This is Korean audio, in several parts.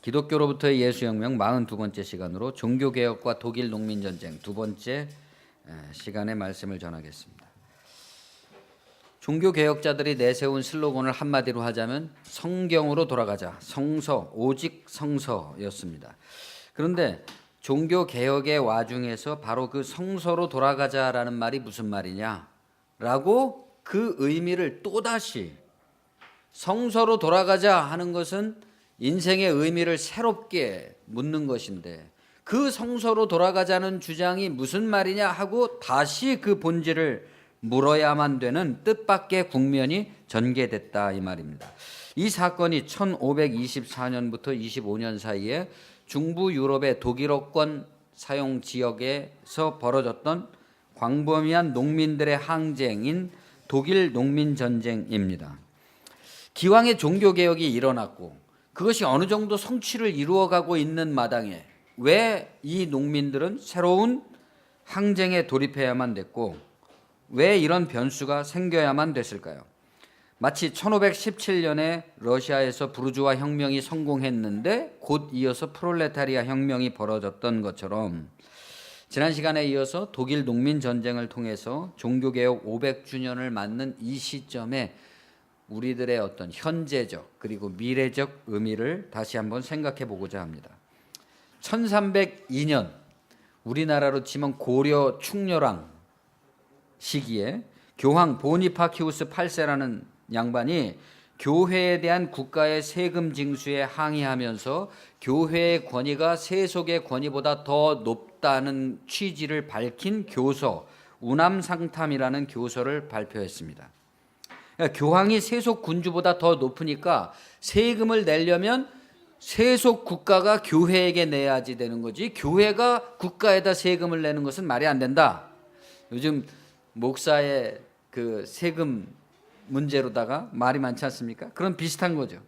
기독교로부터의 예수혁명 42번째 시간으로 종교개혁과 독일 농민전쟁 두 번째 시간의 말씀을 전하겠습니다. 종교개혁자들이 내세운 슬로건을 한마디로 하자면 성경으로 돌아가자, 성서, 오직 성서였습니다. 그런데 종교개혁의 와중에서 바로 그 성서로 돌아가자라는 말이 무슨 말이냐라고 그 의미를 또다시 성서로 돌아가자 하는 것은 인생의 의미를 새롭게 묻는 것인데 그 성서로 돌아가자는 주장이 무슨 말이냐 하고 다시 그 본질을 물어야만 되는 뜻밖의 국면이 전개됐다 이 말입니다. 이 사건이 1524년부터 25년 사이에 중부 유럽의 독일어권 사용 지역에서 벌어졌던 광범위한 농민들의 항쟁인 독일 농민전쟁입니다. 기왕의 종교개혁이 일어났고 그것이 어느 정도 성취를 이루어가고 있는 마당에 왜 이 농민들은 새로운 항쟁에 돌입해야만 됐고 왜 이런 변수가 생겨야만 됐을까요? 마치 1517년에 러시아에서 부르주아 혁명이 성공했는데 곧 이어서 프롤레타리아 혁명이 벌어졌던 것처럼 지난 시간에 이어서 독일 농민전쟁을 통해서 종교개혁 500주년을 맞는 이 시점에 우리들의 어떤 현재적 그리고 미래적 의미를 다시 한번 생각해 보고자 합니다. 1302년 우리나라로 치면 고려 충렬왕 시기에 교황 보니파키우스 8세라는 양반이 교회에 대한 국가의 세금 징수에 항의하면서 교회의 권위가 세속의 권위보다 더 높다는 취지를 밝힌 교서 우남상탐이라는 교서를 발표했습니다. 그러니까 교황이 세속 군주보다 더 높으니까 세금을 내려면 세속 국가가 교회에게 내야지 되는 거지 교회가 국가에다 세금을 내는 것은 말이 안 된다. 요즘 목사의 그 세금 문제로다가 말이 많지 않습니까? 그런 비슷한 거죠.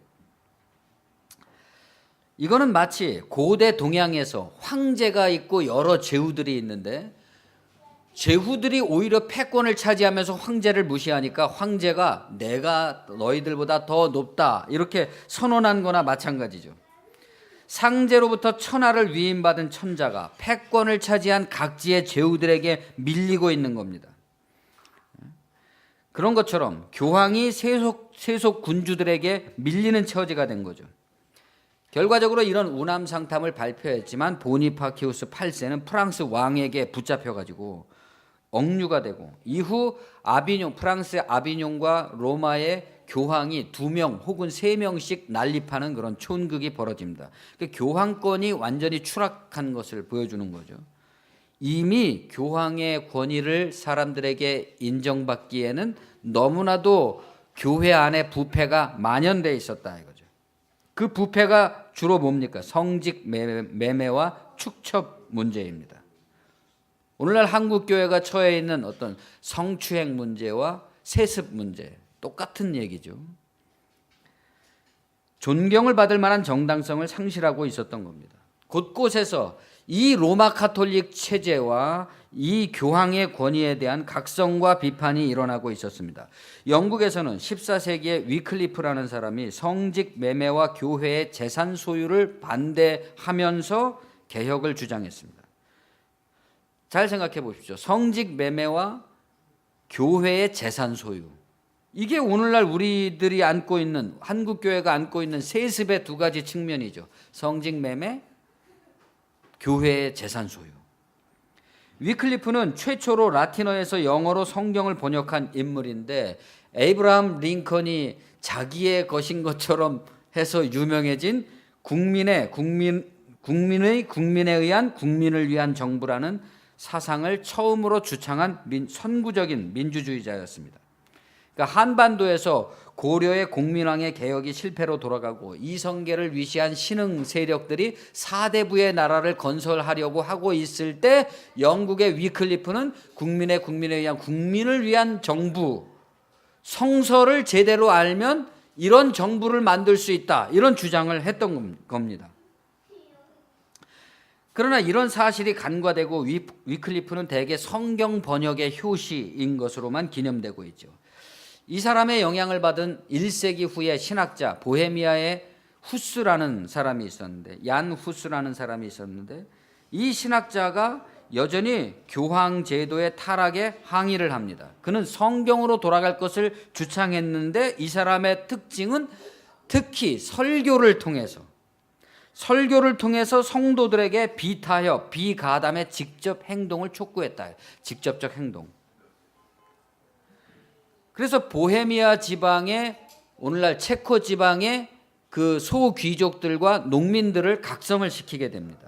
이거는 마치 고대 동양에서 황제가 있고 여러 제후들이 있는데 제후들이 오히려 패권을 차지하면서 황제를 무시하니까 황제가 내가 너희들보다 더 높다 이렇게 선언한 거나 마찬가지죠. 상제로부터 천하를 위임받은 천자가 패권을 차지한 각지의 제후들에게 밀리고 있는 겁니다. 그런 것처럼 교황이 세속 군주들에게 밀리는 처지가 된 거죠. 결과적으로 이런 우남상탐을 발표했지만 보니파키우스 8세는 프랑스 왕에게 붙잡혀가지고 억류가 되고 이후 프랑스 아비뇽과 로마의 교황이 2명 혹은 3명씩 난립하는 그런 촌극이 벌어집니다. 그러니까 교황권이 완전히 추락한 것을 보여주는 거죠. 이미 교황의 권위를 사람들에게 인정받기에는 너무나도 교회 안에 부패가 만연되어 있었다 이거죠. 그 부패가 주로 뭡니까? 성직 매매와 축첩 문제입니다. 오늘날 한국교회가 처해 있는 어떤 성추행 문제와 세습 문제 똑같은 얘기죠. 존경을 받을 만한 정당성을 상실하고 있었던 겁니다. 곳곳에서 이 로마 카톨릭 체제와 이 교황의 권위에 대한 각성과 비판이 일어나고 있었습니다. 영국에서는 14세기에 위클리프라는 사람이 성직 매매와 교회의 재산 소유를 반대하면서 개혁을 주장했습니다. 잘 생각해 보십시오. 성직 매매와 교회의 재산 소유. 이게 오늘날 우리들이 안고 있는 한국교회가 안고 있는 세습의 두 가지 측면이죠. 성직 매매, 교회의 재산 소유. 위클리프는 최초로 라틴어에서 영어로 성경을 번역한 인물인데 에이브라함 링컨이 자기의 것인 것처럼 해서 유명해진 국민에 의한 국민을 위한 정부라는 사상을 처음으로 주창한 선구적인 민주주의자였습니다. 그러니까 한반도에서 고려의 공민왕의 개혁이 실패로 돌아가고 이성계를 위시한 신흥 세력들이 사대부의 나라를 건설하려고 하고 있을 때 영국의 위클리프는 국민에 의한 국민을 위한 정부, 성서를 제대로 알면 이런 정부를 만들 수 있다 이런 주장을 했던 겁니다. 그러나 이런 사실이 간과되고 위클리프는 대개 성경 번역의 효시인 것으로만 기념되고 있죠. 이 사람의 영향을 받은 1세기 후의 신학자 보헤미아의 후스라는 사람이 있었는데, 얀 후스라는 사람이 있었는데, 이 신학자가 여전히 교황 제도의 타락에 항의를 합니다. 그는 성경으로 돌아갈 것을 주창했는데, 이 사람의 특징은 특히 설교를 통해서 성도들에게 비타협, 비가담의 직접 행동을 촉구했다. 직접적 행동. 그래서 보헤미아 지방의, 오늘날 체코 지방의 그 소귀족들과 농민들을 각성을 시키게 됩니다.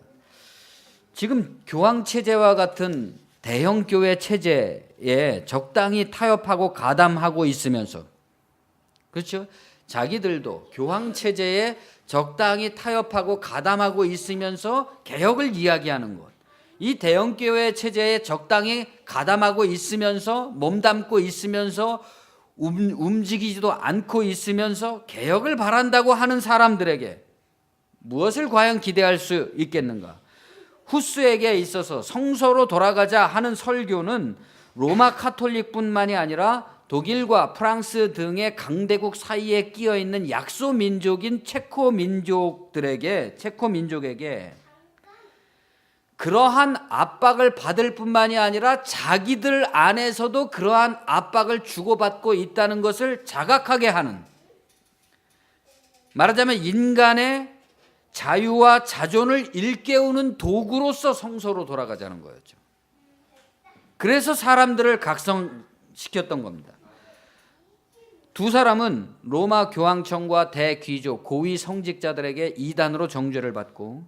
지금 교황 체제와 같은 대형 교회 체제에 적당히 타협하고 가담하고 있으면서, 그렇죠? 자기들도 교황 체제에 적당히 타협하고 가담하고 있으면서 개혁을 이야기하는 것. 이 대형 교회 체제에 적당히 가담하고 있으면서, 몸담고 있으면서, 움직이지도 않고 있으면서 개혁을 바란다고 하는 사람들에게 무엇을 과연 기대할 수 있겠는가? 후스에게 있어서 성서로 돌아가자 하는 설교는 로마 카톨릭뿐만이 아니라 독일과 프랑스 등의 강대국 사이에 끼어 있는 약소 민족인 체코 민족에게 그러한 압박을 받을 뿐만이 아니라 자기들 안에서도 그러한 압박을 주고받고 있다는 것을 자각하게 하는, 말하자면 인간의 자유와 자존을 일깨우는 도구로서 성서로 돌아가자는 거였죠. 그래서 사람들을 각성시켰던 겁니다. 두 사람은 로마 교황청과 대귀족, 고위 성직자들에게 이단으로 정죄를 받고,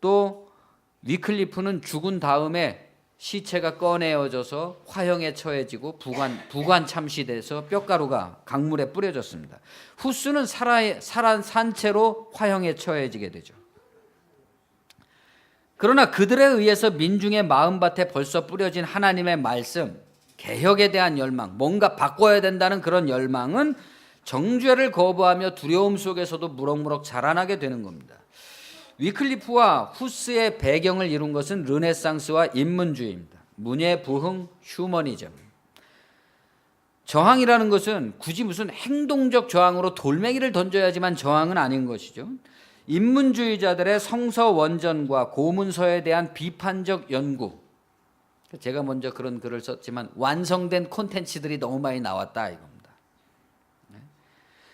또 위클리프는 죽은 다음에 시체가 꺼내어져서 화형에 처해지고 부관 참시돼서 뼈가루가 강물에 뿌려졌습니다. 후스는 산 채로 화형에 처해지게 되죠. 그러나 그들에 의해서 민중의 마음밭에 벌써 뿌려진 하나님의 말씀, 개혁에 대한 열망, 뭔가 바꿔야 된다는 그런 열망은 정죄를 거부하며 두려움 속에서도 무럭무럭 자라나게 되는 겁니다. 위클리프와 후스의 배경을 이룬 것은 르네상스와 인문주의입니다. 문예, 부흥, 휴머니즘. 저항이라는 것은 굳이 무슨 행동적 저항으로 돌멩이를 던져야지만 저항은 아닌 것이죠. 인문주의자들의 성서 원전과 고문서에 대한 비판적 연구. 제가 먼저 그런 글을 썼지만 완성된 콘텐츠들이 너무 많이 나왔다 이겁니다.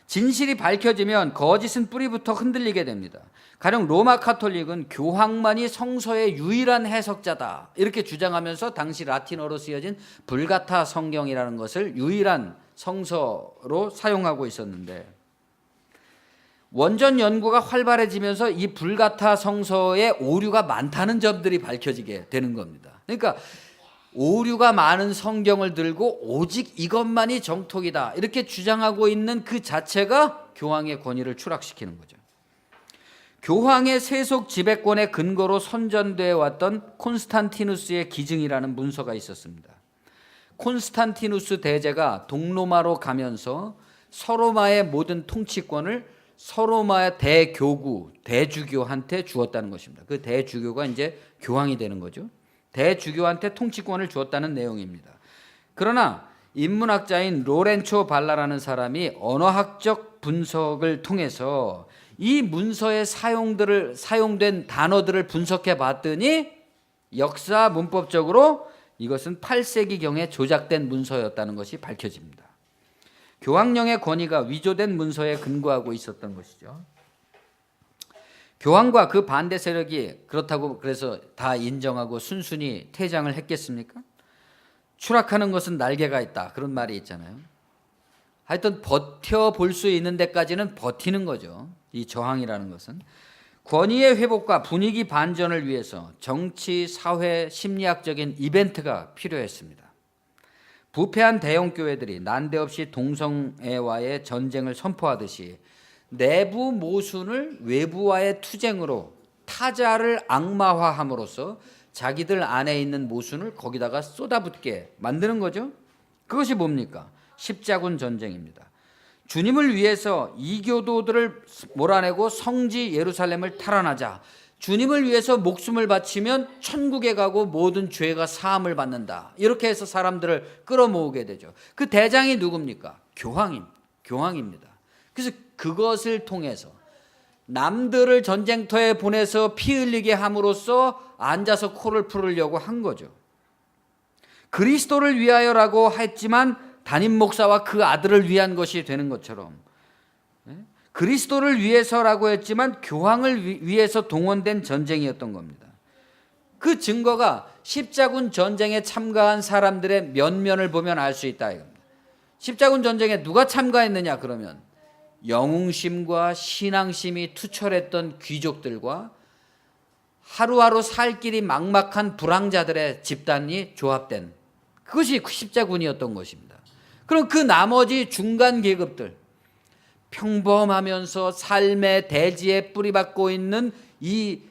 진실이 밝혀지면 거짓은 뿌리부터 흔들리게 됩니다. 가령 로마 카톨릭은 교황만이 성서의 유일한 해석자다 이렇게 주장하면서 당시 라틴어로 쓰여진 불가타 성경이라는 것을 유일한 성서로 사용하고 있었는데, 원전 연구가 활발해지면서 이 불가타 성서에 오류가 많다는 점들이 밝혀지게 되는 겁니다. 그러니까 오류가 많은 성경을 들고 오직 이것만이 정통이다 이렇게 주장하고 있는 그 자체가 교황의 권위를 추락시키는 거죠. 교황의 세속 지배권의 근거로 선전되어 왔던 콘스탄티누스의 기증이라는 문서가 있었습니다. 콘스탄티누스 대제가 동로마로 가면서 서로마의 모든 통치권을 서로마의 대주교한테 주었다는 것입니다. 그 대주교가 이제 교황이 되는 거죠. 대주교한테 통치권을 주었다는 내용입니다. 그러나 인문학자인 로렌초 발라라는 사람이 언어학적 분석을 통해서 이 문서에 사용된 단어들을 분석해 봤더니 역사 문법적으로 이것은 8세기경에 조작된 문서였다는 것이 밝혀집니다. 교황령의 권위가 위조된 문서에 근거하고 있었던 것이죠. 교황과 그 반대 세력이 그렇다고 그래서 다 인정하고 순순히 퇴장을 했겠습니까? 추락하는 것은 날개가 있다 그런 말이 있잖아요. 하여튼 버텨볼 수 있는 데까지는 버티는 거죠. 이 저항이라는 것은 권위의 회복과 분위기 반전을 위해서 정치, 사회, 심리학적인 이벤트가 필요했습니다. 부패한 대형 교회들이 난데없이 동성애와의 전쟁을 선포하듯이 내부 모순을 외부와의 투쟁으로 타자를 악마화함으로써 자기들 안에 있는 모순을 거기다가 쏟아붓게 만드는 거죠. 그것이 뭡니까? 십자군 전쟁입니다. 주님을 위해서 이교도들을 몰아내고 성지 예루살렘을 탈환하자. 주님을 위해서 목숨을 바치면 천국에 가고 모든 죄가 사함을 받는다. 이렇게 해서 사람들을 끌어모으게 되죠. 그 대장이 누굽니까? 교황입니다. 그래서 그것을 통해서 남들을 전쟁터에 보내서 피 흘리게 함으로써 앉아서 코를 풀으려고 한 거죠. 그리스도를 위하여라고 했지만 담임 목사와 그 아들을 위한 것이 되는 것처럼, 그리스도를 위해서라고 했지만 교황을 위해서 동원된 전쟁이었던 겁니다. 그 증거가 십자군 전쟁에 참가한 사람들의 면면을 보면 알 수 있다 이겁니다. 십자군 전쟁에 누가 참가했느냐 그러면 영웅심과 신앙심이 투철했던 귀족들과 하루하루 살 길이 막막한 불황자들의 집단이 조합된 그것이 십자군이었던 것입니다. 그럼 그 나머지 중간 계급들, 평범하면서 삶의 대지에 뿌리박고 있는 이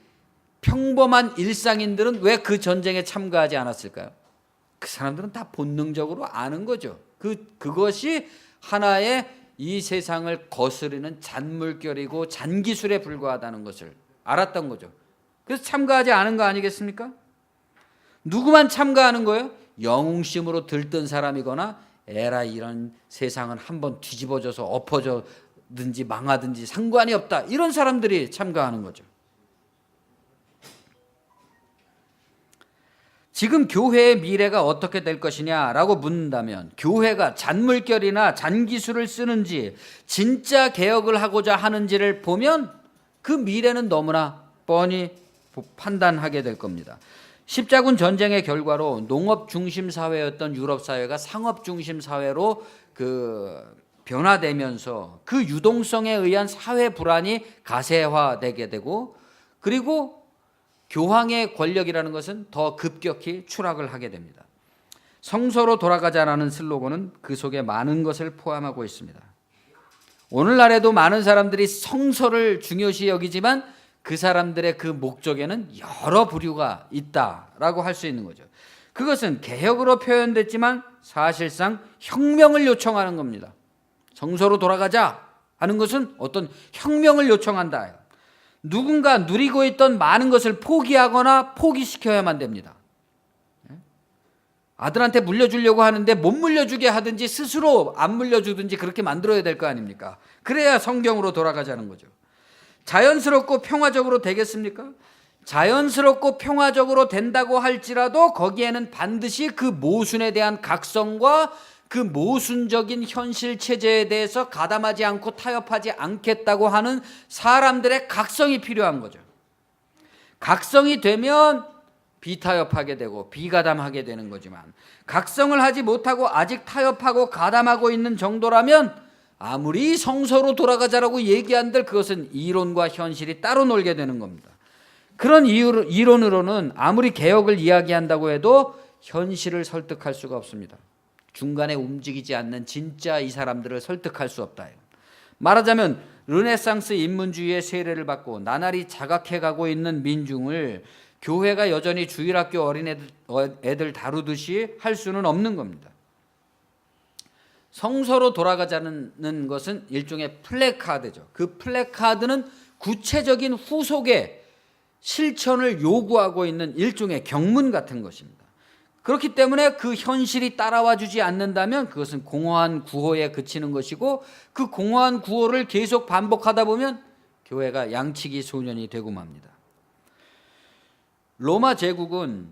평범한 일상인들은 왜 그 전쟁에 참가하지 않았을까요? 그 사람들은 다 본능적으로 아는 거죠. 그것이 하나의 이 세상을 거스르는 잔물결이고 잔기술에 불과하다는 것을 알았던 거죠. 그래서 참가하지 않은 거 아니겠습니까? 누구만 참가하는 거예요? 영웅심으로 들뜬 사람이거나 에라 이런 세상은 한번 뒤집어져서 엎어져든지 망하든지 상관이 없다, 이런 사람들이 참가하는 거죠. 지금 교회의 미래가 어떻게 될 것이냐라고 묻는다면 교회가 잔물결이나 잔기술을 쓰는지 진짜 개혁을 하고자 하는지를 보면 그 미래는 너무나 뻔히 판단하게 될 겁니다. 십자군 전쟁의 결과로 농업 중심 사회였던 유럽 사회가 상업 중심 사회로 변화되면서 그 유동성에 의한 사회 불안이 가세화되게 되고, 그리고 교황의 권력이라는 것은 더 급격히 추락을 하게 됩니다. 성서로 돌아가자라는 슬로건은 그 속에 많은 것을 포함하고 있습니다. 오늘날에도 많은 사람들이 성서를 중요시 여기지만 그 사람들의 그 목적에는 여러 부류가 있다라고 할 수 있는 거죠. 그것은 개혁으로 표현됐지만 사실상 혁명을 요청하는 겁니다. 성서로 돌아가자 하는 것은 어떤 혁명을 요청한다. 누군가 누리고 있던 많은 것을 포기하거나 포기시켜야만 됩니다. 아들한테 물려주려고 하는데 못 물려주게 하든지 스스로 안 물려주든지 그렇게 만들어야 될 거 아닙니까? 그래야 성경으로 돌아가자는 거죠. 자연스럽고 평화적으로 되겠습니까? 자연스럽고 평화적으로 된다고 할지라도 거기에는 반드시 그 모순에 대한 각성과 그 모순적인 현실 체제에 대해서 가담하지 않고 타협하지 않겠다고 하는 사람들의 각성이 필요한 거죠. 각성이 되면 비타협하게 되고 비가담하게 되는 거지만, 각성을 하지 못하고 아직 타협하고 가담하고 있는 정도라면 아무리 성서로 돌아가자라고 얘기한들 그것은 이론과 현실이 따로 놀게 되는 겁니다. 그런 이론으로는 아무리 개혁을 이야기한다고 해도 현실을 설득할 수가 없습니다. 중간에 움직이지 않는 진짜 이 사람들을 설득할 수 없다. 말하자면 르네상스 인문주의의 세례를 받고 나날이 자각해가고 있는 민중을 교회가 여전히 주일학교 어린애들 다루듯이 할 수는 없는 겁니다. 성서로 돌아가자는 것은 일종의 플래카드죠. 그 플래카드는 구체적인 후속의 실천을 요구하고 있는 일종의 경문 같은 것입니다. 그렇기 때문에 그 현실이 따라와 주지 않는다면 그것은 공허한 구호에 그치는 것이고, 그 공허한 구호를 계속 반복하다 보면 교회가 양치기 소년이 되고 맙니다. 로마 제국은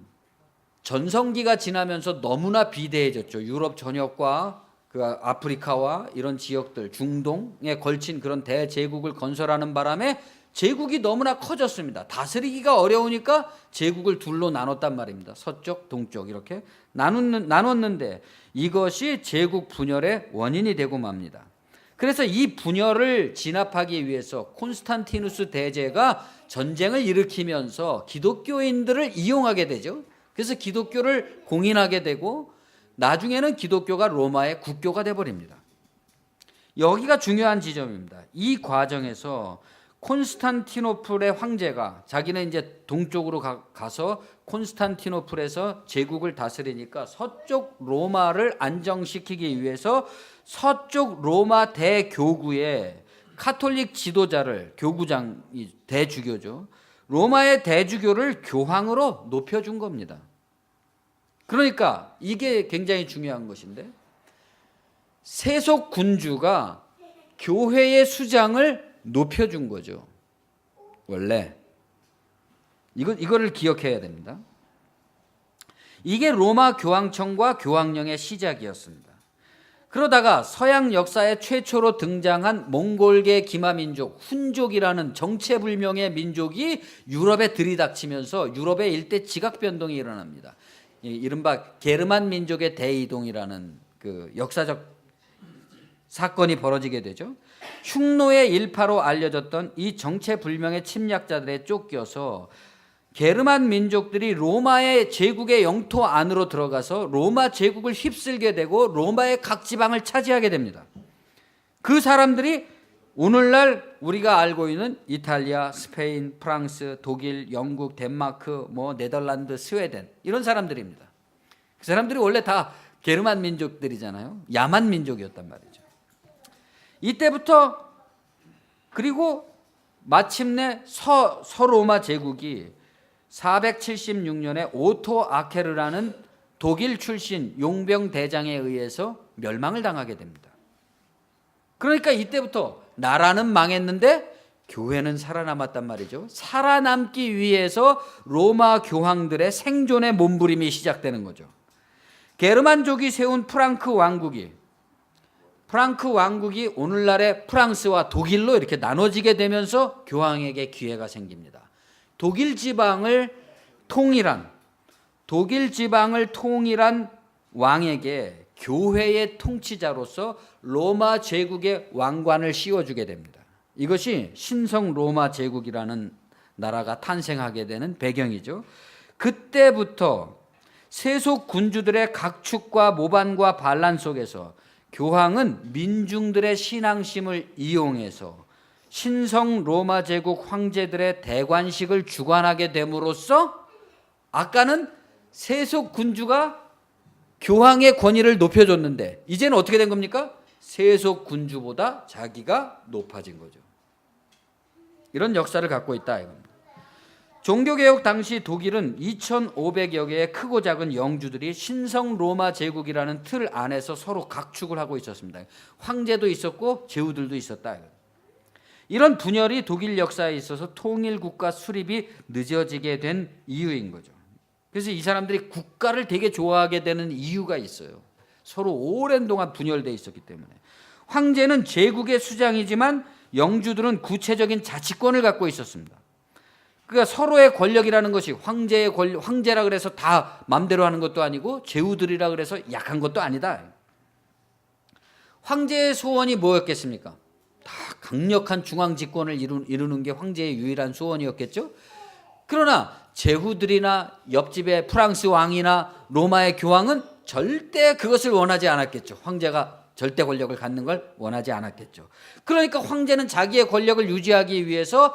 전성기가 지나면서 너무나 비대해졌죠. 유럽 전역과 그 아프리카와 이런 지역들, 중동에 걸친 그런 대제국을 건설하는 바람에 제국이 너무나 커졌습니다. 다스리기가 어려우니까 제국을 둘로 나눴단 말입니다. 서쪽, 동쪽 이렇게 나눴는데 이것이 제국 분열의 원인이 되고 맙니다. 그래서 이 분열을 진압하기 위해서 콘스탄티누스 대제가 전쟁을 일으키면서 기독교인들을 이용하게 되죠. 그래서 기독교를 공인하게 되고 나중에는 기독교가 로마의 국교가 되어버립니다. 여기가 중요한 지점입니다. 이 과정에서 콘스탄티노플의 황제가 자기는 이제 동쪽으로 가서 콘스탄티노플에서 제국을 다스리니까 서쪽 로마를 안정시키기 위해서 서쪽 로마 대교구의 카톨릭 지도자를, 교구장이 대주교죠, 로마의 대주교를 교황으로 높여준 겁니다. 그러니까 이게 굉장히 중요한 것인데, 세속 군주가 교회의 수장을 높여준 거죠. 원래 이거를 기억해야 됩니다. 이게 로마 교황청과 교황령의 시작이었습니다. 그러다가 서양 역사에 최초로 등장한 몽골계 기마민족 훈족이라는 정체불명의 민족이 유럽에 들이닥치면서 유럽의 일대 지각변동이 일어납니다. 이른바 게르만 민족의 대이동이라는 그 역사적 사건이 벌어지게 되죠. 흉노의 일파로 알려졌던 이 정체불명의 침략자들에 쫓겨서 게르만 민족들이 로마의 제국의 영토 안으로 들어가서 로마 제국을 휩쓸게 되고 로마의 각 지방을 차지하게 됩니다. 그 사람들이 오늘날 우리가 알고 있는 이탈리아, 스페인, 프랑스, 독일, 영국, 덴마크, 네덜란드, 스웨덴 이런 사람들입니다. 그 사람들이 원래 다 게르만 민족들이잖아요. 야만 민족이었단 말이죠. 이때부터 그리고 마침내 서로마 제국이 476년에 오토 아케르라는 독일 출신 용병 대장에 의해서 멸망을 당하게 됩니다. 그러니까 이때부터 나라는 망했는데 교회는 살아남았단 말이죠. 살아남기 위해서 로마 교황들의 생존의 몸부림이 시작되는 거죠. 게르만족이 세운 프랑크 왕국이 오늘날의 프랑스와 독일로 이렇게 나눠지게 되면서 교황에게 기회가 생깁니다. 독일 지방을 통일한 왕에게 교회의 통치자로서 로마 제국의 왕관을 씌워주게 됩니다. 이것이 신성 로마 제국이라는 나라가 탄생하게 되는 배경이죠. 그때부터 세속 군주들의 각축과 모반과 반란 속에서 교황은 민중들의 신앙심을 이용해서 신성 로마 제국 황제들의 대관식을 주관하게 됨으로써 아까는 세속 군주가 교황의 권위를 높여줬는데 이제는 어떻게 된 겁니까? 세속 군주보다 자기가 높아진 거죠. 이런 역사를 갖고 있다 이겁니다. 종교개혁 당시 독일은 2500여 개의 크고 작은 영주들이 신성 로마 제국이라는 틀 안에서 서로 각축을 하고 있었습니다. 황제도 있었고 제후들도 있었다. 이런 분열이 독일 역사에 있어서 통일국가 수립이 늦어지게 된 이유인 거죠. 그래서 이 사람들이 국가를 되게 좋아하게 되는 이유가 있어요. 서로 오랜 동안 분열되어 있었기 때문에. 황제는 제국의 수장이지만 영주들은 구체적인 자치권을 갖고 있었습니다. 그러니까 서로의 권력이라는 것이 황제라 그래서 다 마음대로 하는 것도 아니고 제후들이라 그래서 약한 것도 아니다. 황제의 소원이 뭐였겠습니까? 다 강력한 중앙 집권을 이루는 게 황제의 유일한 소원이었겠죠. 그러나 제후들이나 옆집의 프랑스 왕이나 로마의 교황은 절대 그것을 원하지 않았겠죠. 황제가 절대 권력을 갖는 걸 원하지 않았겠죠. 그러니까 황제는 자기의 권력을 유지하기 위해서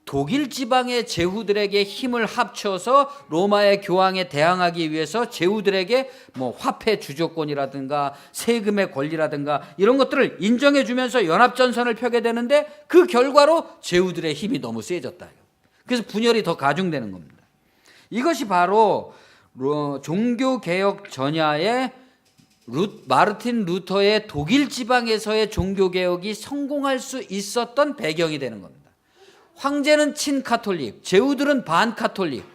독일 지방의 제후들에게 힘을 합쳐서 로마의 교황에 대항하기 위해서 제후들에게 화폐 주조권이라든가 세금의 권리라든가 이런 것들을 인정해 주면서 연합전선을 펴게 되는데 그 결과로 제후들의 힘이 너무 세졌다. 그래서 분열이 더 가중되는 겁니다. 이것이 바로 종교개혁 전야의 마르틴 루터의 독일 지방에서의 종교개혁이 성공할 수 있었던 배경이 되는 겁니다. 황제는 친카톨릭, 제후들은 반카톨릭.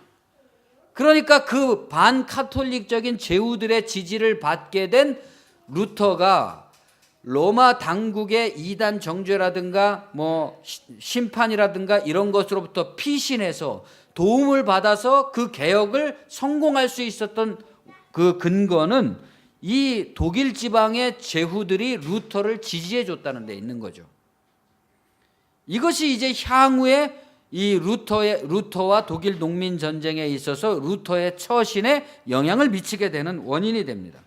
그러니까 그 반카톨릭적인 제후들의 지지를 받게 된 루터가 로마 당국의 이단 정죄라든가 심판이라든가 이런 것으로부터 피신해서 도움을 받아서 그 개혁을 성공할 수 있었던 그 근거는 이 독일 지방의 제후들이 루터를 지지해 줬다는 데 있는 거죠. 이것이 이제 향후에 이 루터와 독일 농민 전쟁에 있어서 루터의 처신에 영향을 미치게 되는 원인이 됩니다.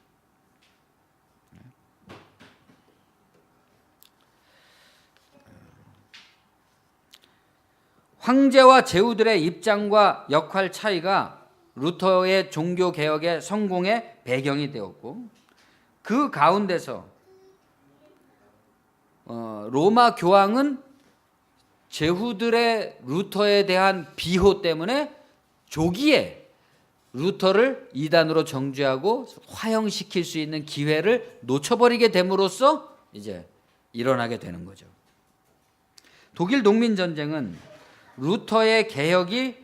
황제와 제후들의 입장과 역할 차이가 루터의 종교 개혁의 성공의 배경이 되었고, 그 가운데서 로마 교황은 제후들의 루터에 대한 비호 때문에 조기에 루터를 이단으로 정죄하고 화형시킬 수 있는 기회를 놓쳐버리게 됨으로써 이제 일어나게 되는 거죠. 독일 농민 전쟁은 루터의 개혁이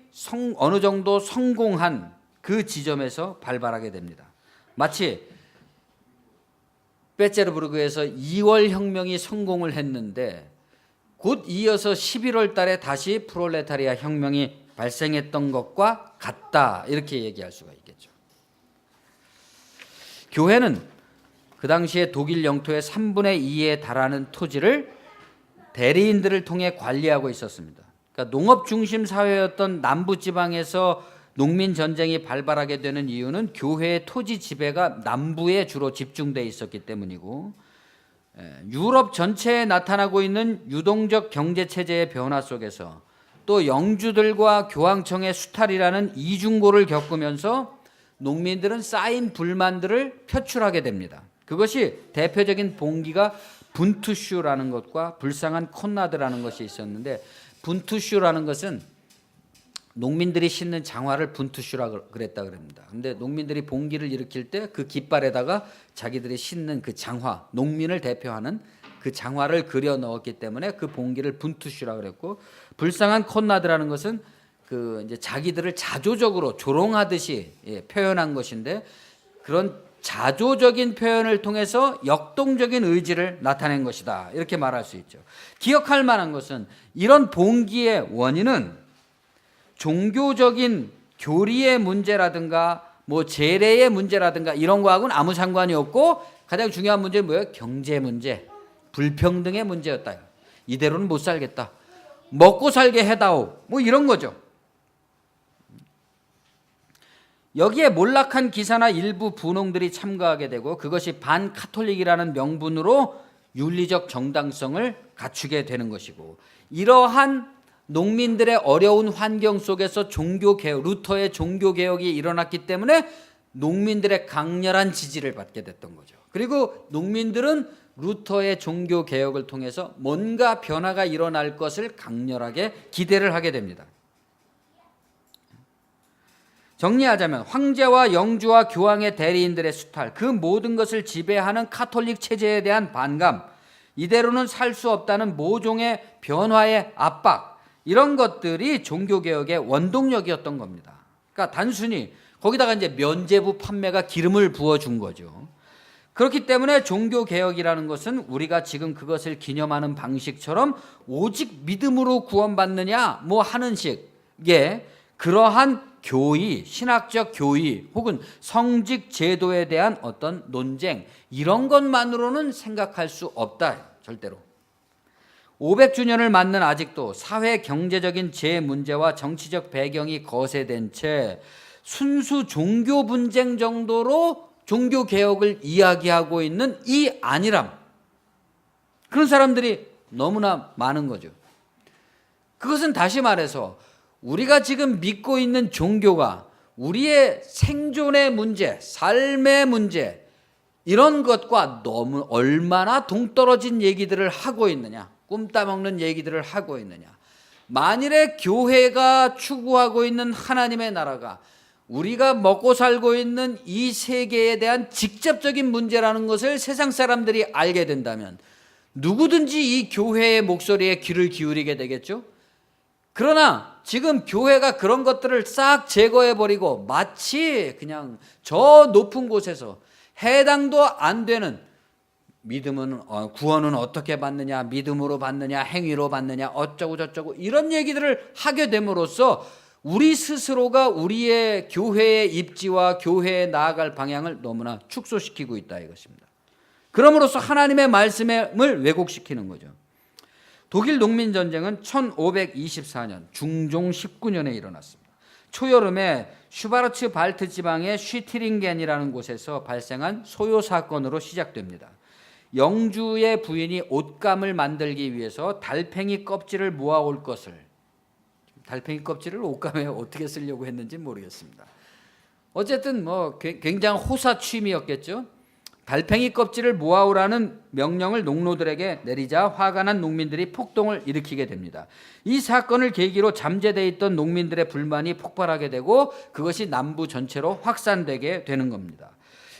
어느 정도 성공한 그 지점에서 발발하게 됩니다. 마치 베체르부르크에서 2월 혁명이 성공을 했는데 곧 이어서 11월 달에 다시 프롤레타리아 혁명이 발생했던 것과 같다, 이렇게 얘기할 수가 있겠죠. 교회는 그 당시에 독일 영토의 3분의 2에 달하는 토지를 대리인들을 통해 관리하고 있었습니다. 그러니까 농업 중심 사회였던 남부 지방에서 농민 전쟁이 발발하게 되는 이유는 교회의 토지 지배가 남부에 주로 집중돼 있었기 때문이고, 유럽 전체에 나타나고 있는 유동적 경제 체제의 변화 속에서 또 영주들과 교황청의 수탈이라는 이중고를 겪으면서 농민들은 쌓인 불만들을 표출하게 됩니다. 그것이 대표적인 봉기가 분투슈라는 것과 불쌍한 콘라드라는 것이 있었는데, 분투슈라는 것은 농민들이 신는 장화를 분투슈라 그랬다 그럽니다. 근데 농민들이 봉기를 일으킬 때 그 깃발에다가 자기들이 신는 그 장화, 농민을 대표하는 그 장화를 그려 넣었기 때문에 그 봉기를 분투슈라 그랬고, 불쌍한 콘라드라는 것은 그 이제 자기들을 자조적으로 조롱하듯이 표현한 것인데, 그런 자조적인 표현을 통해서 역동적인 의지를 나타낸 것이다, 이렇게 말할 수 있죠. 기억할 만한 것은 이런 봉기의 원인은 종교적인 교리의 문제라든가 뭐 제례의 문제라든가 이런 거하고는 아무 상관이 없고, 가장 중요한 문제는 뭐예요? 경제 문제, 불평등의 문제였다. 이대로는 못 살겠다, 먹고 살게 해다오, 뭐 이런 거죠. 여기에 몰락한 기사나 일부 분홍들이 참가하게 되고, 그것이 반카톨릭이라는 명분으로 윤리적 정당성을 갖추게 되는 것이고, 이러한 농민들의 어려운 환경 속에서 종교개혁, 루터의 종교개혁이 일어났기 때문에 농민들의 강렬한 지지를 받게 됐던 거죠. 그리고 농민들은 루터의 종교개혁을 통해서 뭔가 변화가 일어날 것을 강렬하게 기대를 하게 됩니다. 정리하자면 황제와 영주와 교황의 대리인들의 수탈, 그 모든 것을 지배하는 카톨릭 체제에 대한 반감, 이대로는 살 수 없다는 모종의 변화의 압박, 이런 것들이 종교개혁의 원동력이었던 겁니다. 그러니까 단순히 거기다가 이제 면죄부 판매가 기름을 부어준 거죠. 그렇기 때문에 종교개혁이라는 것은 우리가 지금 그것을 기념하는 방식처럼 오직 믿음으로 구원받느냐 뭐 하는 식의 그러한 교의, 신학적 교의 혹은 성직 제도에 대한 어떤 논쟁, 이런 것만으로는 생각할 수 없다, 절대로. 500주년을 맞는 아직도 사회 경제적인 문제와 정치적 배경이 거세된 채 순수 종교 분쟁 정도로 종교 개혁을 이야기하고 있는 이 안일함, 그런 사람들이 너무나 많은 거죠. 그것은 다시 말해서 우리가 지금 믿고 있는 종교가 우리의 생존의 문제, 삶의 문제, 이런 것과 너무 얼마나 동떨어진 얘기들을 하고 있느냐, 꿈 따먹는 얘기들을 하고 있느냐. 만일에 교회가 추구하고 있는 하나님의 나라가 우리가 먹고 살고 있는 이 세계에 대한 직접적인 문제라는 것을 세상 사람들이 알게 된다면 누구든지 이 교회의 목소리에 귀를 기울이게 되겠죠. 그러나 지금 교회가 그런 것들을 싹 제거해버리고 마치 그냥 저 높은 곳에서 해당도 안 되는 믿음은 구원은 어떻게 받느냐, 믿음으로 받느냐, 행위로 받느냐, 어쩌고 저쩌고 이런 얘기들을 하게 됨으로써 우리 스스로가 우리의 교회의 입지와 교회에 나아갈 방향을 너무나 축소시키고 있다, 이것입니다. 그럼으로써 하나님의 말씀을 왜곡시키는 거죠. 독일 농민전쟁은 1524년 중종 19년에 일어났습니다. 초여름에 슈바르츠 발트 지방의 슈티링겐이라는 곳에서 발생한 소요 사건으로 시작됩니다. 영주의 부인이 옷감을 만들기 위해서 달팽이 껍질을 모아올 것을, 달팽이 껍질을 옷감에 어떻게 쓰려고 했는지 모르겠습니다. 어쨌든 뭐 굉장히 호사취미였겠죠. 달팽이 껍질을 모아오라는 명령을 농노들에게 내리자 화가 난 농민들이 폭동을 일으키게 됩니다. 이 사건을 계기로 잠재되어 있던 농민들의 불만이 폭발하게 되고 그것이 남부 전체로 확산되게 되는 겁니다.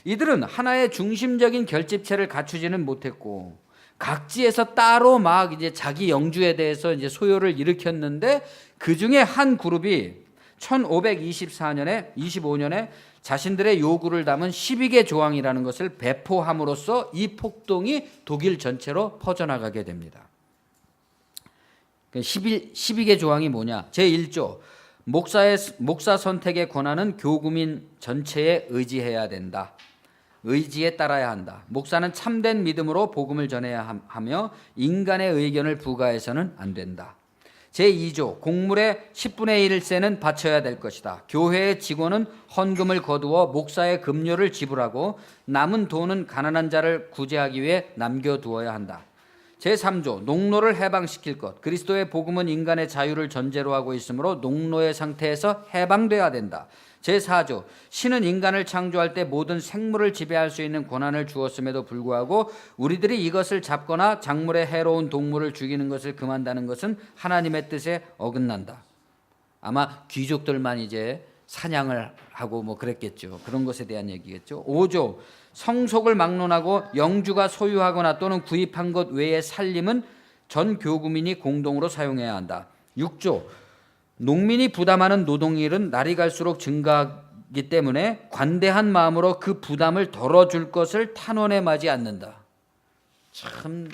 이들은 하나의 중심적인 결집체를 갖추지는 못했고 각지에서 따로 막 이제 자기 영주에 대해서 이제 소요를 일으켰는데 그 중에 한 그룹이 1524년에 25년에 자신들의 요구를 담은 12개 조항이라는 것을 배포함으로써 이 폭동이 독일 전체로 퍼져나가게 됩니다. 12개 조항이 뭐냐? 제1조 목사 선택의 권한은 교구민 전체에 의지해야 된다. 의지에 따라야 한다. 목사는 참된 믿음으로 복음을 전해야 하며 인간의 의견을 부과해서는 안 된다. 제2조 공물의 10분의 1세는 바쳐야 될 것이다. 교회의 직원은 헌금을 거두어 목사의 급료를 지불하고 남은 돈은 가난한 자를 구제하기 위해 남겨두어야 한다. 제3조 농노를 해방시킬 것. 그리스도의 복음은 인간의 자유를 전제로 하고 있으므로 농노의 상태에서 해방돼야 된다. 제4조 신은 인간을 창조할 때 모든 생물을 지배할 수 있는 권한을 주었음에도 불구하고 우리들이 이것을 잡거나 작물에 해로운 동물을 죽이는 것을 금한다는 것은 하나님의 뜻에 어긋난다. 아마 귀족들만 이제 사냥을 하고 뭐 그랬겠죠. 그런 것에 대한 얘기겠죠. 5조 성속을 막론하고 영주가 소유하거나 또는 구입한 것 외의 살림은 전 교구민이 공동으로 사용해야 한다. 6조 농민이 부담하는 노동일은 날이 갈수록 증가하기 때문에 관대한 마음으로 그 부담을 덜어줄 것을 탄원해마지 않는다. 참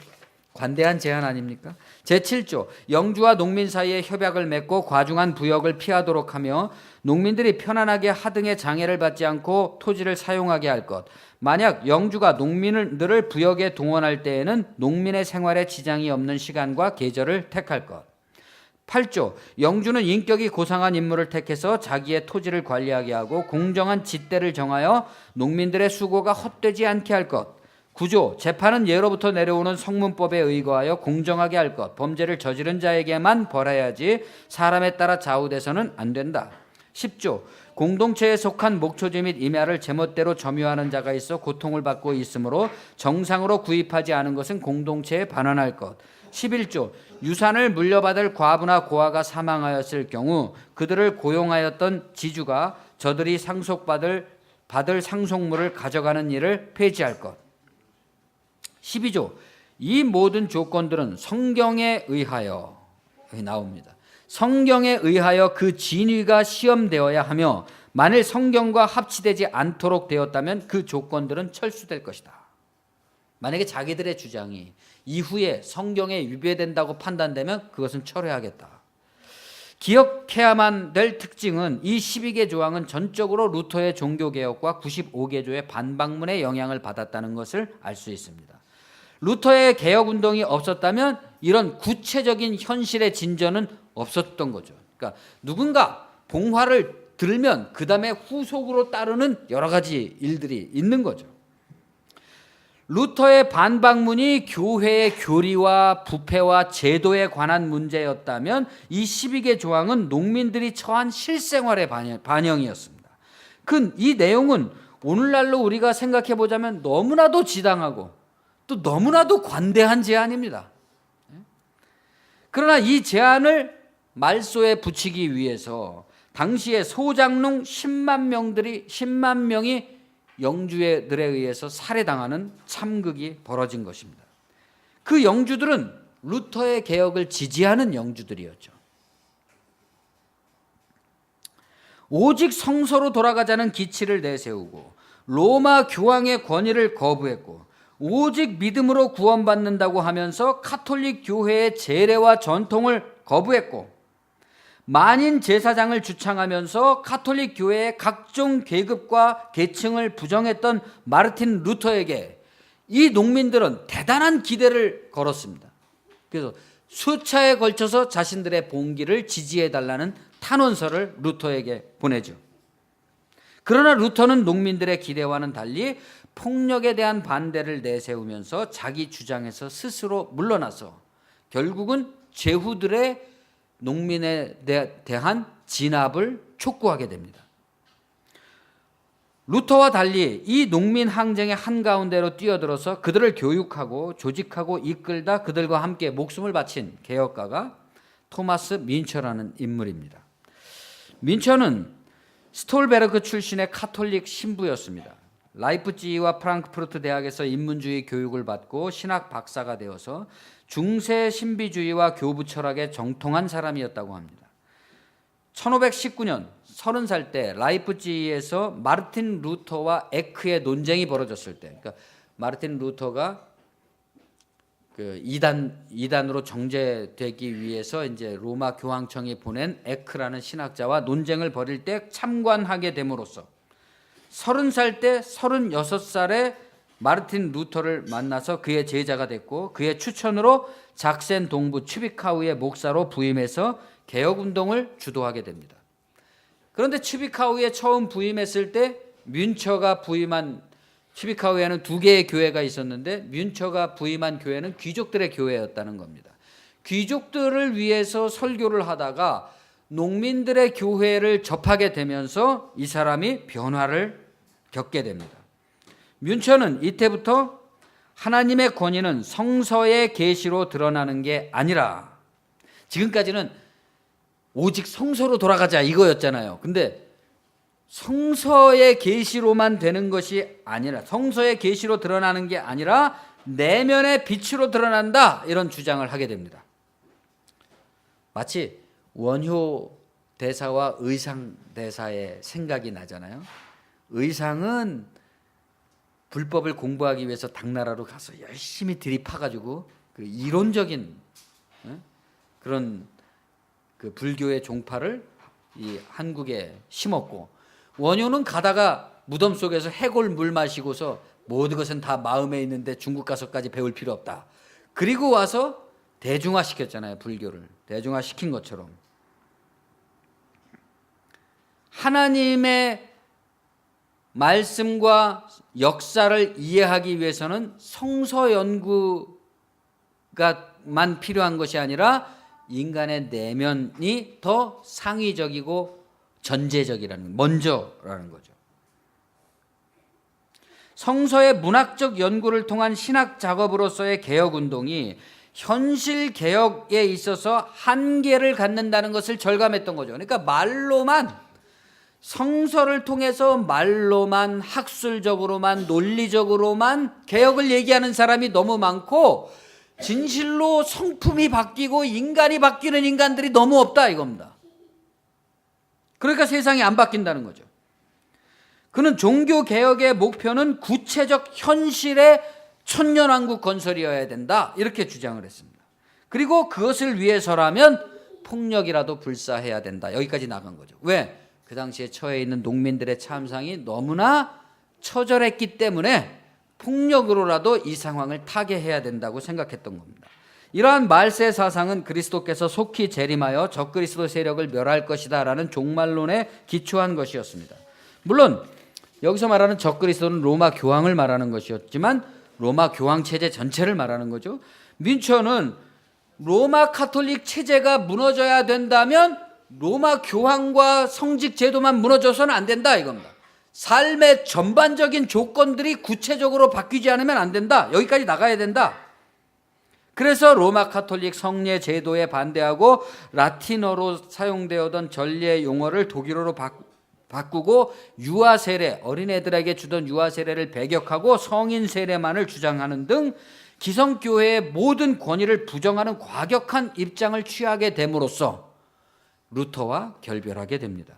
관대한 제안 아닙니까? 제7조 영주와 농민 사이에 협약을 맺고 과중한 부역을 피하도록 하며 농민들이 편안하게 하등의 장애를 받지 않고 토지를 사용하게 할 것. 만약 영주가 농민들을 부역에 동원할 때에는 농민의 생활에 지장이 없는 시간과 계절을 택할 것. 8조 영주는 인격이 고상한 인물을 택해서 자기의 토지를 관리하게 하고 공정한 짓대를 정하여 농민들의 수고가 헛되지 않게 할 것. 9조 재판은 예로부터 내려오는 성문법에 의거하여 공정하게 할 것. 범죄를 저지른 자에게만 벌해야지 사람에 따라 좌우돼서는 안 된다. 10조 공동체에 속한 목초지 및 임야를 제멋대로 점유하는 자가 있어 고통을 받고 있으므로 정상으로 구입하지 않은 것은 공동체에 반환할 것. 11조 유산을 물려받을 과부나 고아가 사망하였을 경우 그들을 고용하였던 지주가 저들이 상속받을 상속물을 가져가는 일을 폐지할 것. 12조 이 모든 조건들은 성경에 의하여 여기 나옵니다. 성경에 의하여 그 진위가 시험되어야 하며 만일 성경과 합치되지 않도록 되었다면 그 조건들은 철수될 것이다. 만약에 자기들의 주장이 이후에 성경에 위배된다고 판단되면 그것은 철회하겠다. 기억해야만 될 특징은 이 12개 조항은 전적으로 루터의 종교개혁과 95개조의 반박문의 영향을 받았다는 것을 알 수 있습니다. 루터의 개혁운동이 없었다면 이런 구체적인 현실의 진전은 없었던 거죠. 그러니까 누군가 봉화를 들면 그 다음에 후속으로 따르는 여러 가지 일들이 있는 거죠. 루터의 반박문이 교회의 교리와 부패와 제도에 관한 문제였다면 이 12개 조항은 농민들이 처한 실생활의 반영이었습니다. 이 내용은 오늘날로 우리가 생각해 보자면 너무나도 지당하고 또 너무나도 관대한 제안입니다. 그러나 이 제안을 말소에 붙이기 위해서 당시에 소장농 10만 명이 영주들에 의해서 살해당하는 참극이 벌어진 것입니다. 그 영주들은 루터의 개혁을 지지하는 영주들이었죠. 오직 성서로 돌아가자는 기치를 내세우고 로마 교황의 권위를 거부했고 오직 믿음으로 구원받는다고 하면서 카톨릭 교회의 제례와 전통을 거부했고 만인 제사장을 주창하면서 카톨릭 교회의 각종 계급과 계층을 부정했던 마르틴 루터에게 이 농민들은 대단한 기대를 걸었습니다. 그래서 수차에 걸쳐서 자신들의 봉기를 지지해달라는 탄원서를 루터에게 보내죠. 그러나 루터는 농민들의 기대와는 달리 폭력에 대한 반대를 내세우면서 자기 주장에서 스스로 물러나서 결국은 제후들의 농민에 대한 진압을 촉구하게 됩니다. 루터와 달리 이 농민 항쟁의 한가운데로 뛰어들어서 그들을 교육하고 조직하고 이끌다 그들과 함께 목숨을 바친 개혁가가 토마스 민처라는 인물입니다. 민처는 스톨베르크 출신의 카톨릭 신부였습니다. 라이프치히와 프랑크푸르트 대학에서 인문주의 교육을 받고 신학 박사가 되어서 중세 신비주의와 교부 철학에 정통한 사람이었다고 합니다. 1519년 30살 때 라이프치히에서 마르틴 루터와 에크의 논쟁이 벌어졌을 때, 그러니까 마르틴 루터가 그 이단으로 정죄되기 위해서 이제 로마 교황청이 보낸 에크라는 신학자와 논쟁을 벌일 때 참관하게 됨으로써 30살 때 36살에 마르틴 루터를 만나서 그의 제자가 됐고, 그의 추천으로 작센 동부 취비카우의 목사로 부임해서 개혁운동을 주도하게 됩니다. 그런데 취비카우에 처음 부임했을 때 뮌처가 부임한, 취비카우에는 2개의 교회가 있었는데 뮌처가 부임한 교회는 귀족들의 교회였다는 겁니다. 귀족들을 위해서 설교를 하다가 농민들의 교회를 접하게 되면서 이 사람이 변화를 겪게 됩니다. 뮌처는 이때부터 하나님의 권위는 성서의 계시로 드러나는 게 아니라, 지금까지는 오직 성서로 돌아가자 이거였잖아요. 근데 성서의 계시로만 되는 것이 아니라, 성서의 계시로 드러나는 게 아니라 내면의 빛으로 드러난다, 이런 주장을 하게 됩니다. 마치 원효 대사와 의상 대사의 생각이 나잖아요. 의상은 불법을 공부하기 위해서 당나라로 가서 열심히 들이파가지고 그 이론적인 그런 그 불교의 종파를 이 한국에 심었고, 원효는 가다가 무덤 속에서 해골 물 마시고서 모든 것은 다 마음에 있는데 중국 가서까지 배울 필요 없다. 그리고 와서 대중화시켰잖아요. 불교를 대중화시킨 것처럼 하나님의 말씀과 역사를 이해하기 위해서는 성서 연구가만 필요한 것이 아니라 인간의 내면이 더 상위적이고 전제적이라는, 먼저라는 거죠. 성서의 문학적 연구를 통한 신학 작업으로서의 개혁운동이 현실 개혁에 있어서 한계를 갖는다는 것을 절감했던 거죠. 그러니까 말로만, 성서를 통해서 말로만, 학술적으로만, 논리적으로만 개혁을 얘기하는 사람이 너무 많고, 진실로 성품이 바뀌고 인간이 바뀌는 인간들이 너무 없다 이겁니다. 그러니까 세상이 안 바뀐다는 거죠. 그는 종교개혁의 목표는 구체적 현실의 천년왕국 건설이어야 된다, 이렇게 주장을 했습니다. 그리고 그것을 위해서라면 폭력이라도 불사해야 된다, 여기까지 나간 거죠. 왜? 그 당시에 처해 있는 농민들의 참상이 너무나 처절했기 때문에 폭력으로라도 이 상황을 타개해야 된다고 생각했던 겁니다. 이러한 말세 사상은 그리스도께서 속히 재림하여 적그리스도 세력을 멸할 것이다 라는 종말론에 기초한 것이었습니다. 물론 여기서 말하는 적그리스도는 로마 교황을 말하는 것이었지만 로마 교황 체제 전체를 말하는 거죠. 뮌처는 로마 카톨릭 체제가 무너져야 된다면 로마 교황과 성직 제도만 무너져서는 안 된다 이겁니다. 삶의 전반적인 조건들이 구체적으로 바뀌지 않으면 안 된다, 여기까지 나가야 된다. 그래서 로마 카톨릭 성례 제도에 반대하고 라틴어로 사용되었던 전례 용어를 독일어로 바꾸고 유아 세례, 어린애들에게 주던 유아 세례를 배격하고 성인 세례만을 주장하는 등 기성교회의 모든 권위를 부정하는 과격한 입장을 취하게 됨으로써 루터와 결별하게 됩니다.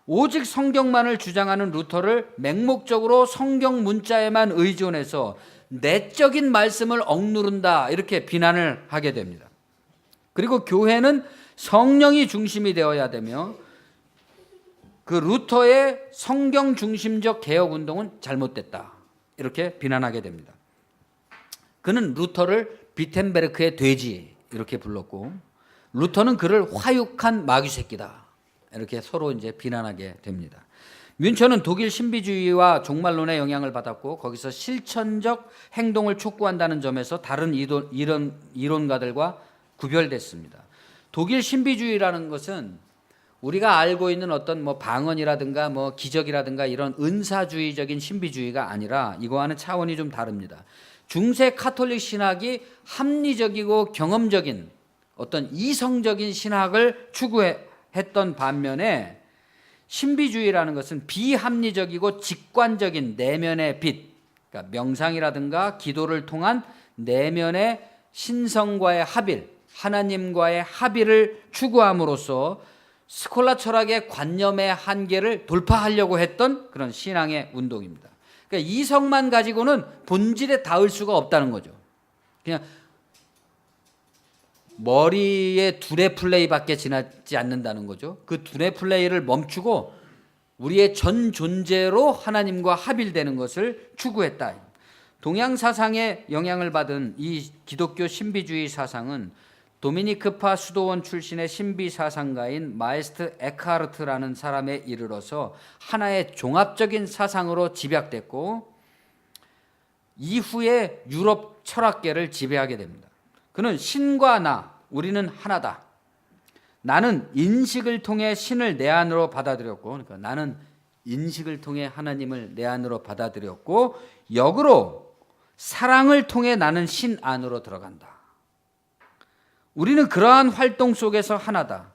오직 성경만을 주장하는 루터를 맹목적으로 성경 문자에만 의존해서 내적인 말씀을 억누른다, 이렇게 비난을 하게 됩니다. 그리고 교회는 성령이 중심이 되어야 되며 그 루터의 성경 중심적 개혁운동은 잘못됐다, 이렇게 비난하게 됩니다. 그는 루터를 비텐베르크의 돼지 이렇게 불렀고, 루터는 그를 화육한 마귀 새끼다, 이렇게 서로 이제 비난하게 됩니다. 뮌처는 독일 신비주의와 종말론의 영향을 받았고 거기서 실천적 행동을 촉구한다는 점에서 다른 이론가들과 구별됐습니다. 독일 신비주의라는 것은 우리가 알고 있는 어떤 뭐 방언이라든가 뭐 기적이라든가 이런 은사주의적인 신비주의가 아니라 이거와는 차원이 좀 다릅니다. 중세 카톨릭 신학이 합리적이고 경험적인 어떤 이성적인 신학을 추구했던 반면에 신비주의라는 것은 비합리적이고 직관적인 내면의 빛, 그러니까 명상이라든가 기도를 통한 내면의 신성과의 합일, 하나님과의 합일을 추구함으로써 스콜라 철학의 관념의 한계를 돌파하려고 했던 그런 신앙의 운동입니다. 그러니까 이성만 가지고는 본질에 닿을 수가 없다는 거죠. 그냥 머리의 두뇌 플레이밖에 지나지 않는다는 거죠. 그 두뇌 플레이를 멈추고 우리의 전 존재로 하나님과 합일되는 것을 추구했다. 동양 사상의 영향을 받은 이 기독교 신비주의 사상은 도미니크파 수도원 출신의 신비 사상가인 마이스트 에크하르트라는 사람에 이르러서 하나의 종합적인 사상으로 집약됐고 이후에 유럽 철학계를 지배하게 됩니다. 그는 신과 나, 우리는 하나다. 나는 인식을 통해 신을 내 안으로 받아들였고, 그러니까 나는 인식을 통해 하나님을 내 안으로 받아들였고, 역으로 사랑을 통해 나는 신 안으로 들어간다. 우리는 그러한 활동 속에서 하나다.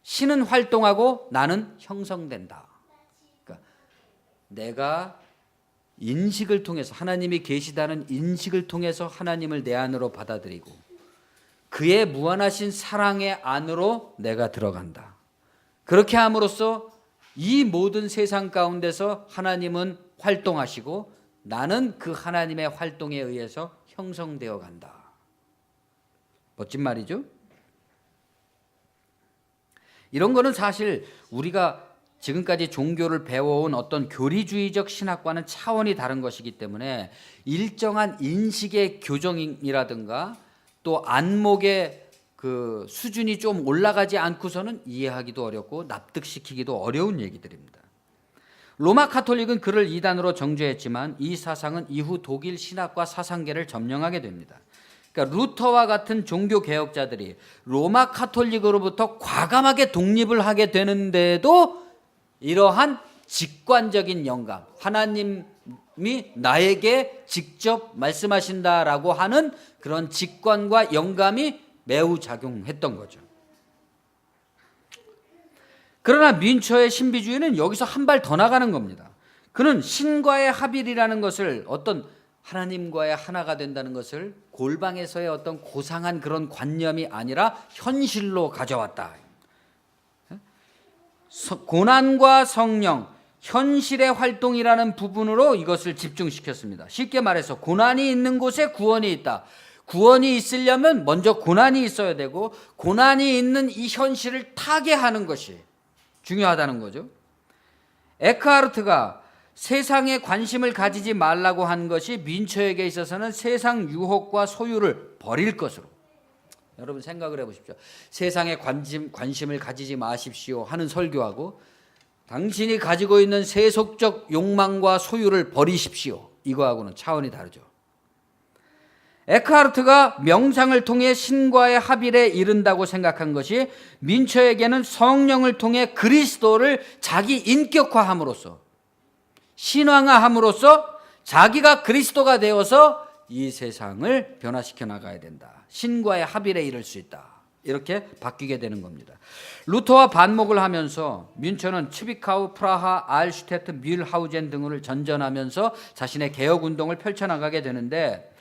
신은 활동하고 나는 형성된다. 그러니까 내가 인식을 통해서 하나님이 계시다는 인식을 통해서 하나님을 내 안으로 받아들이고 그의 무한하신 사랑의 안으로 내가 들어간다. 그렇게 함으로써 이 모든 세상 가운데서 하나님은 활동하시고 나는 그 하나님의 활동에 의해서 형성되어 간다. 멋진 말이죠? 이런 거는 사실 우리가 지금까지 종교를 배워온 어떤 교리주의적 신학과는 차원이 다른 것이기 때문에 일정한 인식의 교정이라든가 또 안목의 그 수준이 좀 올라가지 않고서는 이해하기도 어렵고 납득시키기도 어려운 얘기들입니다. 로마 카톨릭은 그를 이단으로 정죄했지만 이 사상은 이후 독일 신학과 사상계를 점령하게 됩니다. 그러니까 루터와 같은 종교 개혁자들이 로마 카톨릭으로부터 과감하게 독립을 하게 되는데도 이러한 직관적인 영감, 하나님이 나에게 직접 말씀하신다라고 하는 그런 직관과 영감이 매우 작용했던 거죠. 그러나 민초의 신비주의는 여기서 한 발 더 나가는 겁니다. 그는 신과의 합일이라는 것을 어떤 하나님과의 하나가 된다는 것을 골방에서의 어떤 고상한 그런 관념이 아니라 현실로 가져왔다. 고난과 성령, 현실의 활동이라는 부분으로 이것을 집중시켰습니다. 쉽게 말해서 고난이 있는 곳에 구원이 있다. 구원이 있으려면 먼저 고난이 있어야 되고 고난이 있는 이 현실을 타개하는 것이 중요하다는 거죠. 에크하르트가 세상에 관심을 가지지 말라고 한 것이 민초에게 있어서는 세상 유혹과 소유를 버릴 것으로. 여러분 생각을 해보십시오. 세상에 관심을 가지지 마십시오 하는 설교하고 당신이 가지고 있는 세속적 욕망과 소유를 버리십시오, 이거하고는 차원이 다르죠. 에크하르트가 명상을 통해 신과의 합일에 이른다고 생각한 것이 민초에게는 성령을 통해 그리스도를 자기 인격화함으로써 신앙화함으로써 자기가 그리스도가 되어서 이 세상을 변화시켜 나가야 된다. 신과의 합일에 이를 수 있다. 이렇게 바뀌게 되는 겁니다. 루터와 반목을 하면서 민초는 츠비카우, 프라하, 알슈테트, 뮬하우젠 등을 전전하면서 자신의 개혁운동을 펼쳐나가게 되는데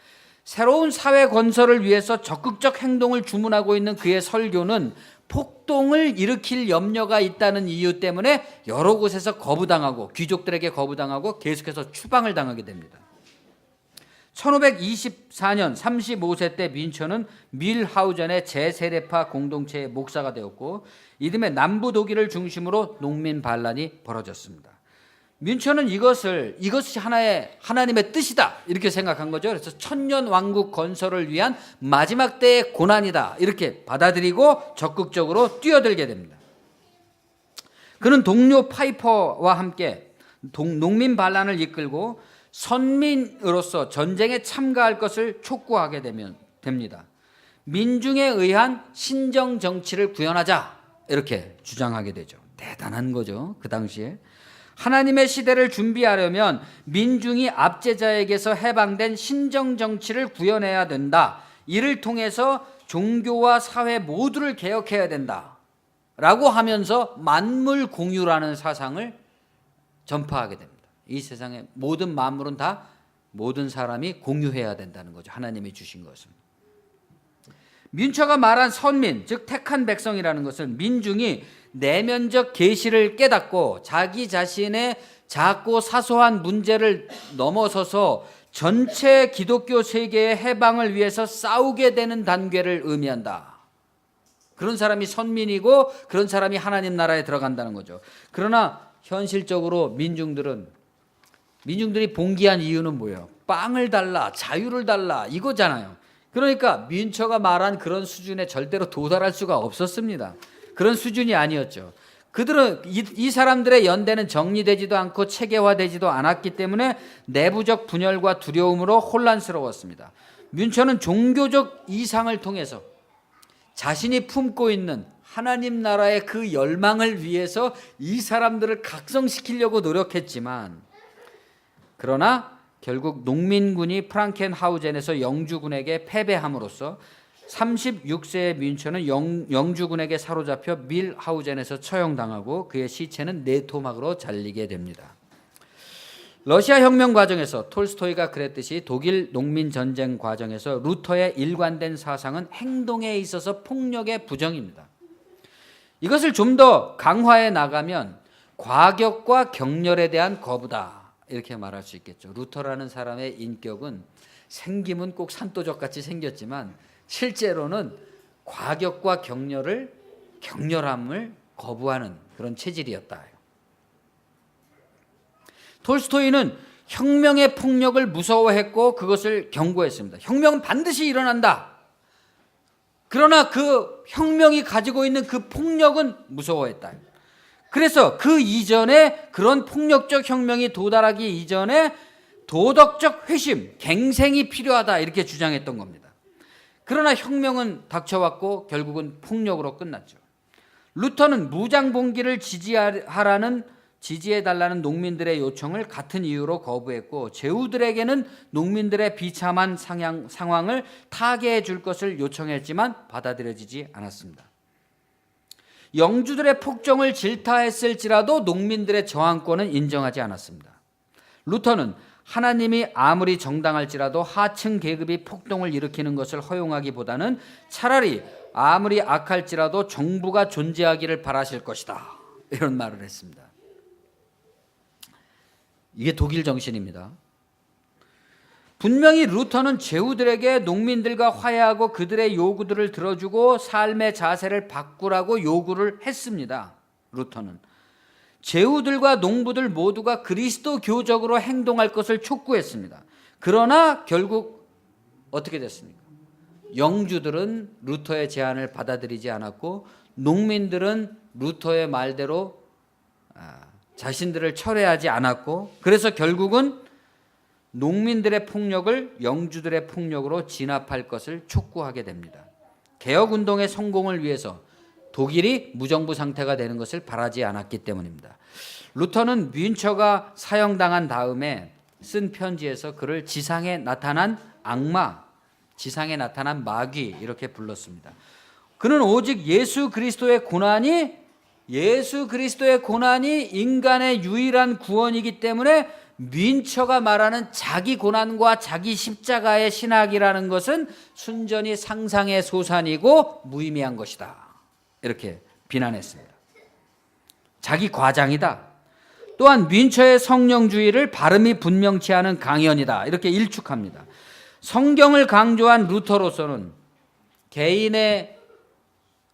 새로운 사회 건설을 위해서 적극적 행동을 주문하고 있는 그의 설교는 폭동을 일으킬 염려가 있다는 이유 때문에 여러 곳에서 거부당하고 귀족들에게 거부당하고 계속해서 추방을 당하게 됩니다. 1524년 35세 때 민초는 뮬하우젠의 제세례파 공동체의 목사가 되었고 이듬해 남부 독일을 중심으로 농민 반란이 벌어졌습니다. 민초는 이것이 하나님의 뜻이다 이렇게 생각한 거죠. 그래서 천년 왕국 건설을 위한 마지막 때의 고난이다 이렇게 받아들이고 적극적으로 뛰어들게 됩니다. 그는 동료 파이퍼와 함께 농민 반란을 이끌고 선민으로서 전쟁에 참가할 것을 촉구하게 됩니다. 민중에 의한 신정 정치를 구현하자 이렇게 주장하게 되죠. 대단한 거죠. 그 당시에. 하나님의 시대를 준비하려면 민중이 압제자에게서 해방된 신정 정치를 구현해야 된다. 이를 통해서 종교와 사회 모두를 개혁해야 된다. 라고 하면서 만물 공유라는 사상을 전파하게 됩니다. 이 세상의 모든 만물은 다 모든 사람이 공유해야 된다는 거죠. 하나님이 주신 것은. 민처가 말한 선민, 즉 택한 백성이라는 것은 민중이 내면적 계시를 깨닫고 자기 자신의 작고 사소한 문제를 넘어서서 전체 기독교 세계의 해방을 위해서 싸우게 되는 단계를 의미한다. 그런 사람이 선민이고 그런 사람이 하나님 나라에 들어간다는 거죠. 그러나 현실적으로 민중들이 봉기한 이유는 뭐예요? 빵을 달라, 자유를 달라 이거잖아요. 그러니까 민처가 말한 그런 수준에 절대로 도달할 수가 없었습니다. 그런 수준이 아니었죠. 그들은 이 사람들의 연대는 정리되지도 않고 체계화되지도 않았기 때문에 내부적 분열과 두려움으로 혼란스러웠습니다. 민처는 종교적 이상을 통해서 자신이 품고 있는 하나님 나라의 그 열망을 위해서 이 사람들을 각성시키려고 노력했지만, 그러나 결국 농민군이 프랑켄하우젠에서 영주군에게 패배함으로써 36세의 민처는 영주군에게 사로잡혀 밀하우젠에서 처형당하고 그의 시체는 네토막으로 잘리게 됩니다. 러시아 혁명 과정에서 톨스토이가 그랬듯이 독일 농민 전쟁 과정에서 루터의 일관된 사상은 행동에 있어서 폭력의 부정입니다. 이것을 좀 더 강화해 나가면 과격과 격렬에 대한 거부다, 이렇게 말할 수 있겠죠. 루터라는 사람의 인격은 생김은 꼭 산도적같이 생겼지만 실제로는 과격과 격렬함을 거부하는 그런 체질이었다. 톨스토이는 혁명의 폭력을 무서워했고 그것을 경고했습니다. 혁명은 반드시 일어난다. 그러나 그 혁명이 가지고 있는 그 폭력은 무서워했다. 그래서 그 이전에 그런 폭력적 혁명이 도달하기 이전에 도덕적 회심, 갱생이 필요하다, 이렇게 주장했던 겁니다. 그러나 혁명은 닥쳐왔고 결국은 폭력으로 끝났죠. 루터는 무장봉기를 지지해달라는 농민들의 요청을 같은 이유로 거부했고, 제후들에게는 농민들의 비참한 상황을 타개해 줄 것을 요청했지만 받아들여지지 않았습니다. 영주들의 폭정을 질타했을지라도 농민들의 저항권은 인정하지 않았습니다. 루터는 하나님이 아무리 정당할지라도 하층 계급이 폭동을 일으키는 것을 허용하기보다는 차라리 아무리 악할지라도 정부가 존재하기를 바라실 것이다, 이런 말을 했습니다. 이게 독일 정신입니다. 분명히 루터는 제후들에게 농민들과 화해하고 그들의 요구들을 들어주고 삶의 자세를 바꾸라고 요구를 했습니다. 루터는 제후들과 농부들 모두가 그리스도교적으로 행동할 것을 촉구했습니다. 그러나 결국 어떻게 됐습니까? 영주들은 루터의 제안을 받아들이지 않았고 농민들은 루터의 말대로 자신들을 철회하지 않았고, 그래서 결국은 농민들의 폭력을 영주들의 폭력으로 진압할 것을 촉구하게 됩니다. 개혁운동의 성공을 위해서 독일이 무정부 상태가 되는 것을 바라지 않았기 때문입니다. 루터는 민처가 사형당한 다음에 쓴 편지에서 그를 지상에 나타난 악마, 지상에 나타난 마귀, 이렇게 불렀습니다. 그는 오직 예수 그리스도의 고난이 인간의 유일한 구원이기 때문에 민처가 말하는 자기 고난과 자기 십자가의 신학이라는 것은 순전히 상상의 소산이고 무의미한 것이다, 이렇게 비난했습니다. 자기 과장이다. 또한 민처의 성령주의를 발음이 분명치 않은 강연이다, 이렇게 일축합니다. 성경을 강조한 루터로서는 개인의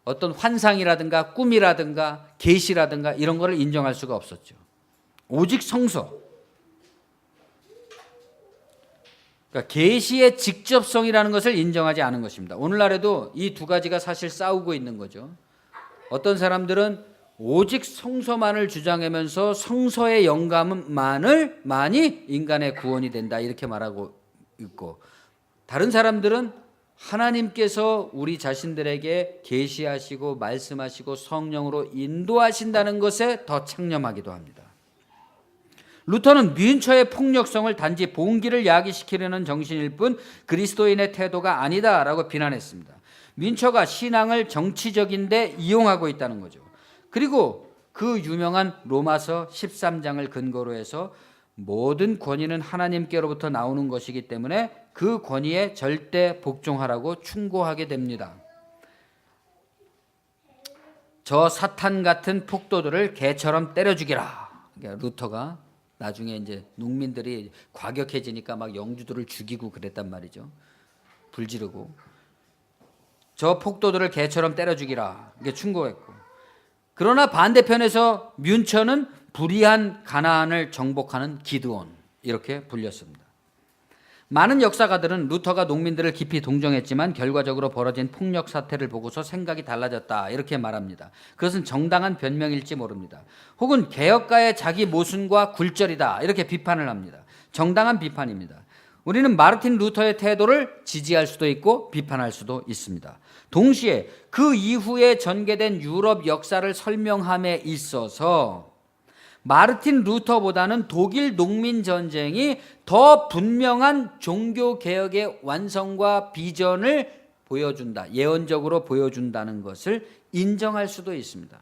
어떤 환상이라든가 꿈이라든가 계시라든가 이런 거를 인정할 수가 없었죠. 오직 성서, 그러니까 계시의 직접성이라는 것을 인정하지 않은 것입니다. 오늘날에도 이 두 가지가 사실 싸우고 있는 거죠. 어떤 사람들은 오직 성서만을 주장하면서 성서의 영감만이 인간의 구원이 된다, 이렇게 말하고 있고, 다른 사람들은 하나님께서 우리 자신들에게 계시하시고 말씀하시고 성령으로 인도하신다는 것에 더 창념하기도 합니다. 루터는 민처의 폭력성을 단지 봉기를 야기시키려는 정신일 뿐 그리스도인의 태도가 아니다라고 비난했습니다. 민처가 신앙을 정치적인데 이용하고 있다는 거죠. 그리고 그 유명한 로마서 13장을 근거로 해서 모든 권위는 하나님께로부터 나오는 것이기 때문에 그 권위에 절대 복종하라고 충고하게 됩니다. 저 사탄 같은 폭도들을 개처럼 때려 죽이라. 그러니까 루터가 나중에 이제 농민들이 과격해지니까 막 영주들을 죽이고 그랬단 말이죠. 불지르고. 저 폭도들을 개처럼 때려 죽이라. 이게 충고했고. 그러나 반대편에서 뮌처는 불의한 가나안을 정복하는 기드온, 이렇게 불렸습니다. 많은 역사가들은 루터가 농민들을 깊이 동정했지만 결과적으로 벌어진 폭력 사태를 보고서 생각이 달라졌다, 이렇게 말합니다. 그것은 정당한 변명일지 모릅니다. 혹은 개혁가의 자기 모순과 굴절이다, 이렇게 비판을 합니다. 정당한 비판입니다. 우리는 마르틴 루터의 태도를 지지할 수도 있고 비판할 수도 있습니다. 동시에 그 이후에 전개된 유럽 역사를 설명함에 있어서 마르틴 루터보다는 독일 농민 전쟁이 더 분명한 종교 개혁의 완성과 비전을 보여준다, 예언적으로 보여준다는 것을 인정할 수도 있습니다.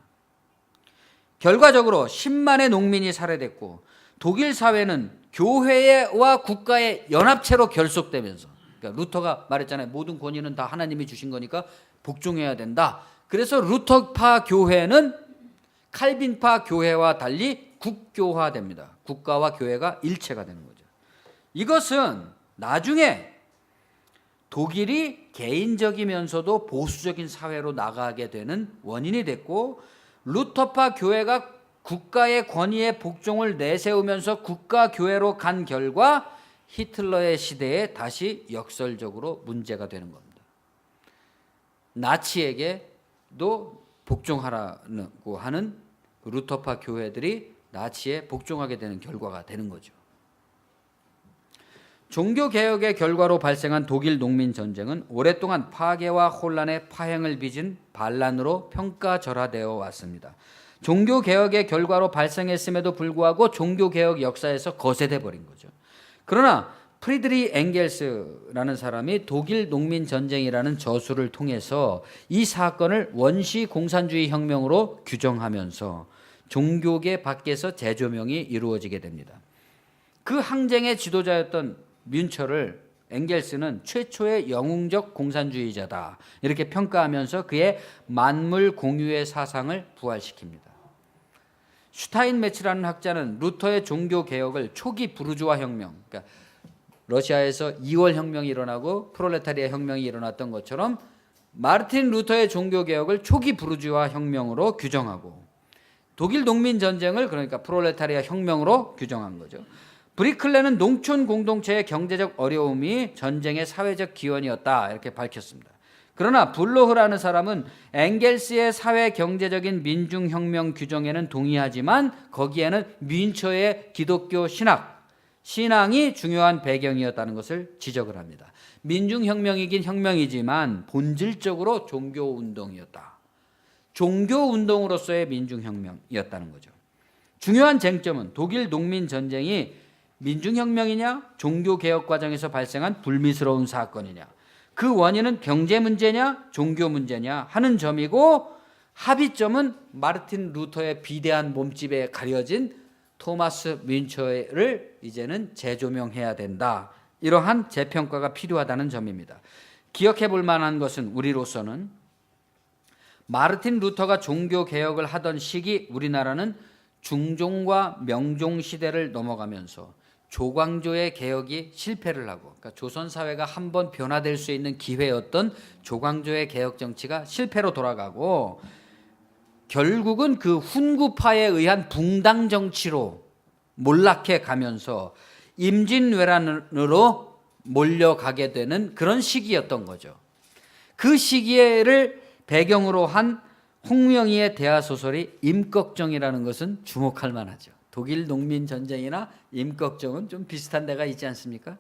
결과적으로 10만의 농민이 살해됐고 독일 사회는 교회와 국가의 연합체로 결속되면서, 그러니까 루터가 말했잖아요. 모든 권위는 다 하나님이 주신 거니까 복종해야 된다. 그래서 루터파 교회는 칼빈파 교회와 달리 국교화됩니다. 국가와 교회가 일체가 되는 거죠. 이것은 나중에 독일이 개인적이면서도 보수적인 사회로 나가게 되는 원인이 됐고, 루터파 교회가 국가의 권위에 복종을 내세우면서 국가 교회로 간 결과 히틀러의 시대에 다시 역설적으로 문제가 되는 겁니다. 나치에게도 복종하라고 하는 루터파 교회들이 나치에 복종하게 되는 결과가 되는 거죠. 종교개혁의 결과로 발생한 독일 농민 전쟁은 오랫동안 파괴와 혼란의 파행을 빚은 반란으로 평가절하되어 왔습니다. 종교개혁의 결과로 발생했음에도 불구하고 종교개혁 역사에서 거세돼 버린 거죠. 그러나 프리드리 엥겔스라는 사람이 독일 농민 전쟁이라는 저술을 통해서 이 사건을 원시 공산주의 혁명으로 규정하면서 종교계 밖에서 재조명이 이루어지게 됩니다. 그 항쟁의 지도자였던 뮌처를 엥겔스는 최초의 영웅적 공산주의자다, 이렇게 평가하면서 그의 만물 공유의 사상을 부활시킵니다. 슈타인메츠라는 학자는 루터의 종교개혁을 초기 부르주아 혁명, 그러니까 러시아에서 2월 혁명이 일어나고 프롤레타리아 혁명이 일어났던 것처럼 마르틴 루터의 종교개혁을 초기 부르주아 혁명으로 규정하고, 독일 농민 전쟁을 그러니까 프롤레타리아 혁명으로 규정한 거죠. 브리클레는 농촌 공동체의 경제적 어려움이 전쟁의 사회적 기원이었다, 이렇게 밝혔습니다. 그러나 블로흐라는 사람은 엥겔스의 사회 경제적인 민중혁명 규정에는 동의하지만 거기에는 뮌처의 기독교 신앙이 중요한 배경이었다는 것을 지적을 합니다. 민중혁명이긴 혁명이지만 본질적으로 종교운동이었다. 종교운동으로서의 민중혁명이었다는 거죠. 중요한 쟁점은 독일 농민 전쟁이 민중혁명이냐 종교개혁 과정에서 발생한 불미스러운 사건이냐, 그 원인은 경제 문제냐 종교 문제냐 하는 점이고, 합의점은 마르틴 루터의 비대한 몸집에 가려진 토마스 뮌처를 이제는 재조명해야 된다, 이러한 재평가가 필요하다는 점입니다. 기억해 볼 만한 것은 우리로서는 마르틴 루터가 종교개혁을 하던 시기 우리나라는 중종과 명종 시대를 넘어가면서 조광조의 개혁이 실패를 하고, 그러니까 조선 사회가 한번 변화될 수 있는 기회였던 조광조의 개혁 정치가 실패로 돌아가고, 결국은 그 훈구파에 의한 붕당 정치로 몰락해 가면서 임진왜란으로 몰려가게 되는 그런 시기였던 거죠. 그 시기를 배경으로 한 홍명희의 대하소설이 임꺽정이라는 것은 주목할 만하죠. 독일 농민 전쟁이나 임꺽정은 좀 비슷한 데가 있지 않습니까?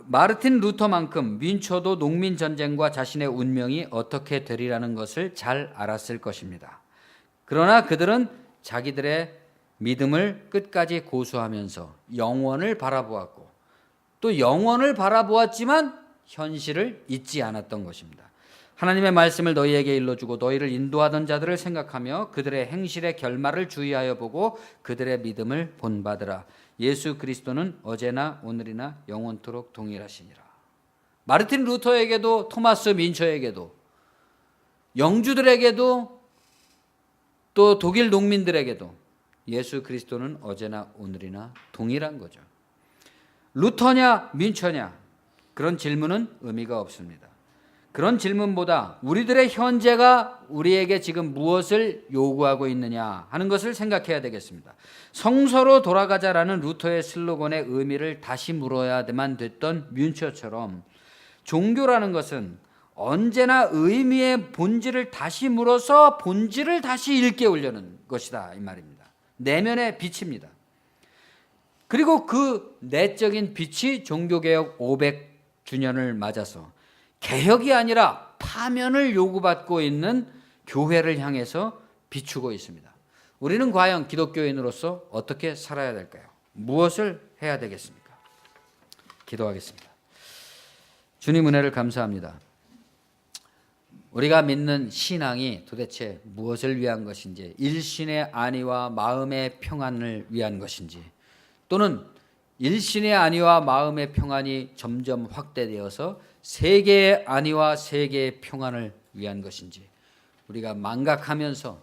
마르틴 루터만큼 뮌처도 농민 전쟁과 자신의 운명이 어떻게 되리라는 것을 잘 알았을 것입니다. 그러나 그들은 자기들의 믿음을 끝까지 고수하면서 영원을 바라보았고, 또 영원을 바라보았지만 현실을 잊지 않았던 것입니다. 하나님의 말씀을 너희에게 일러주고 너희를 인도하던 자들을 생각하며 그들의 행실의 결말을 주의하여 보고 그들의 믿음을 본받으라. 예수 그리스도는 어제나 오늘이나 영원토록 동일하시니라. 마르틴 루터에게도 토마스 민처에게도 영주들에게도 또 독일 농민들에게도 예수 그리스도는 어제나 오늘이나 동일한 거죠. 루터냐 민처냐 그런 질문은 의미가 없습니다. 그런 질문보다 우리들의 현재가 우리에게 지금 무엇을 요구하고 있느냐 하는 것을 생각해야 되겠습니다. 성서로 돌아가자라는 루터의 슬로건의 의미를 다시 물어야만 됐던 뮌처처럼 종교라는 것은 언제나 의미의 본질을 다시 물어서 본질을 다시 일깨우려는 것이다 이 말입니다. 내면의 빛입니다. 그리고 그 내적인 빛이 종교개혁 500주년을 맞아서 개혁이 아니라 파면을 요구받고 있는 교회를 향해서 비추고 있습니다. 우리는 과연 기독교인으로서 어떻게 살아야 될까요? 무엇을 해야 되겠습니까? 기도하겠습니다. 주님 은혜를 감사합니다. 우리가 믿는 신앙이 도대체 무엇을 위한 것인지, 일신의 안위와 마음의 평안을 위한 것인지, 또는 일신의 안위와 마음의 평안이 점점 확대되어서 세계의 안위와 세계의 평안을 위한 것인지 우리가 망각하면서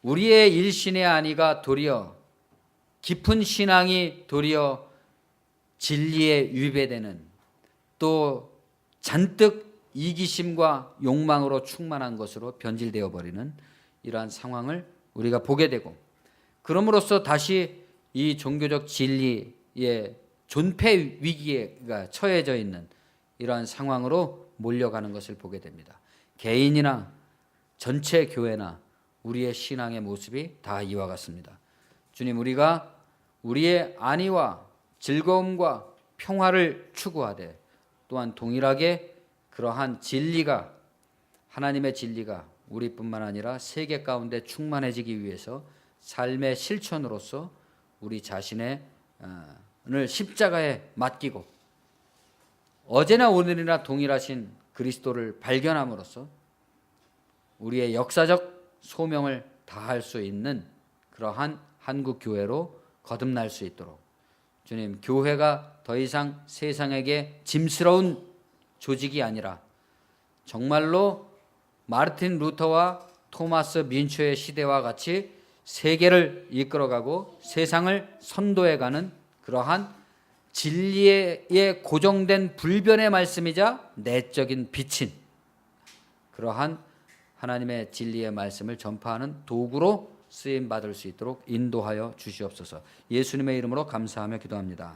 우리의 일신의 안위가 도리어 깊은 신앙이 도리어 진리에 위배되는 또 잔뜩 이기심과 욕망으로 충만한 것으로 변질되어 버리는 이러한 상황을 우리가 보게 되고 그럼으로써 다시 이 종교적 진리의 존폐 위기가 처해져 있는 이러한 상황으로 몰려가는 것을 보게 됩니다. 개인이나 전체 교회나 우리의 신앙의 모습이 다 이와 같습니다. 주님, 우리가 우리의 안위와 즐거움과 평화를 추구하되 또한 동일하게 그러한 진리가, 하나님의 진리가 우리뿐만 아니라 세계 가운데 충만해지기 위해서 삶의 실천으로서 우리 자신을 십자가에 맡기고 어제나 오늘이나 동일하신 그리스도를 발견함으로써 우리의 역사적 소명을 다할 수 있는 그러한 한국 교회로 거듭날 수 있도록 주님, 교회가 더 이상 세상에게 짐스러운 조직이 아니라 정말로 마르틴 루터와 토마스 민처의 시대와 같이 세계를 이끌어가고 세상을 선도해가는 그러한 진리의 고정된 불변의 말씀이자 내적인 빛인 그러한 하나님의 진리의 말씀을 전파하는 도구로 쓰임받을 수 있도록 인도하여 주시옵소서. 예수님의 이름으로 감사하며 기도합니다.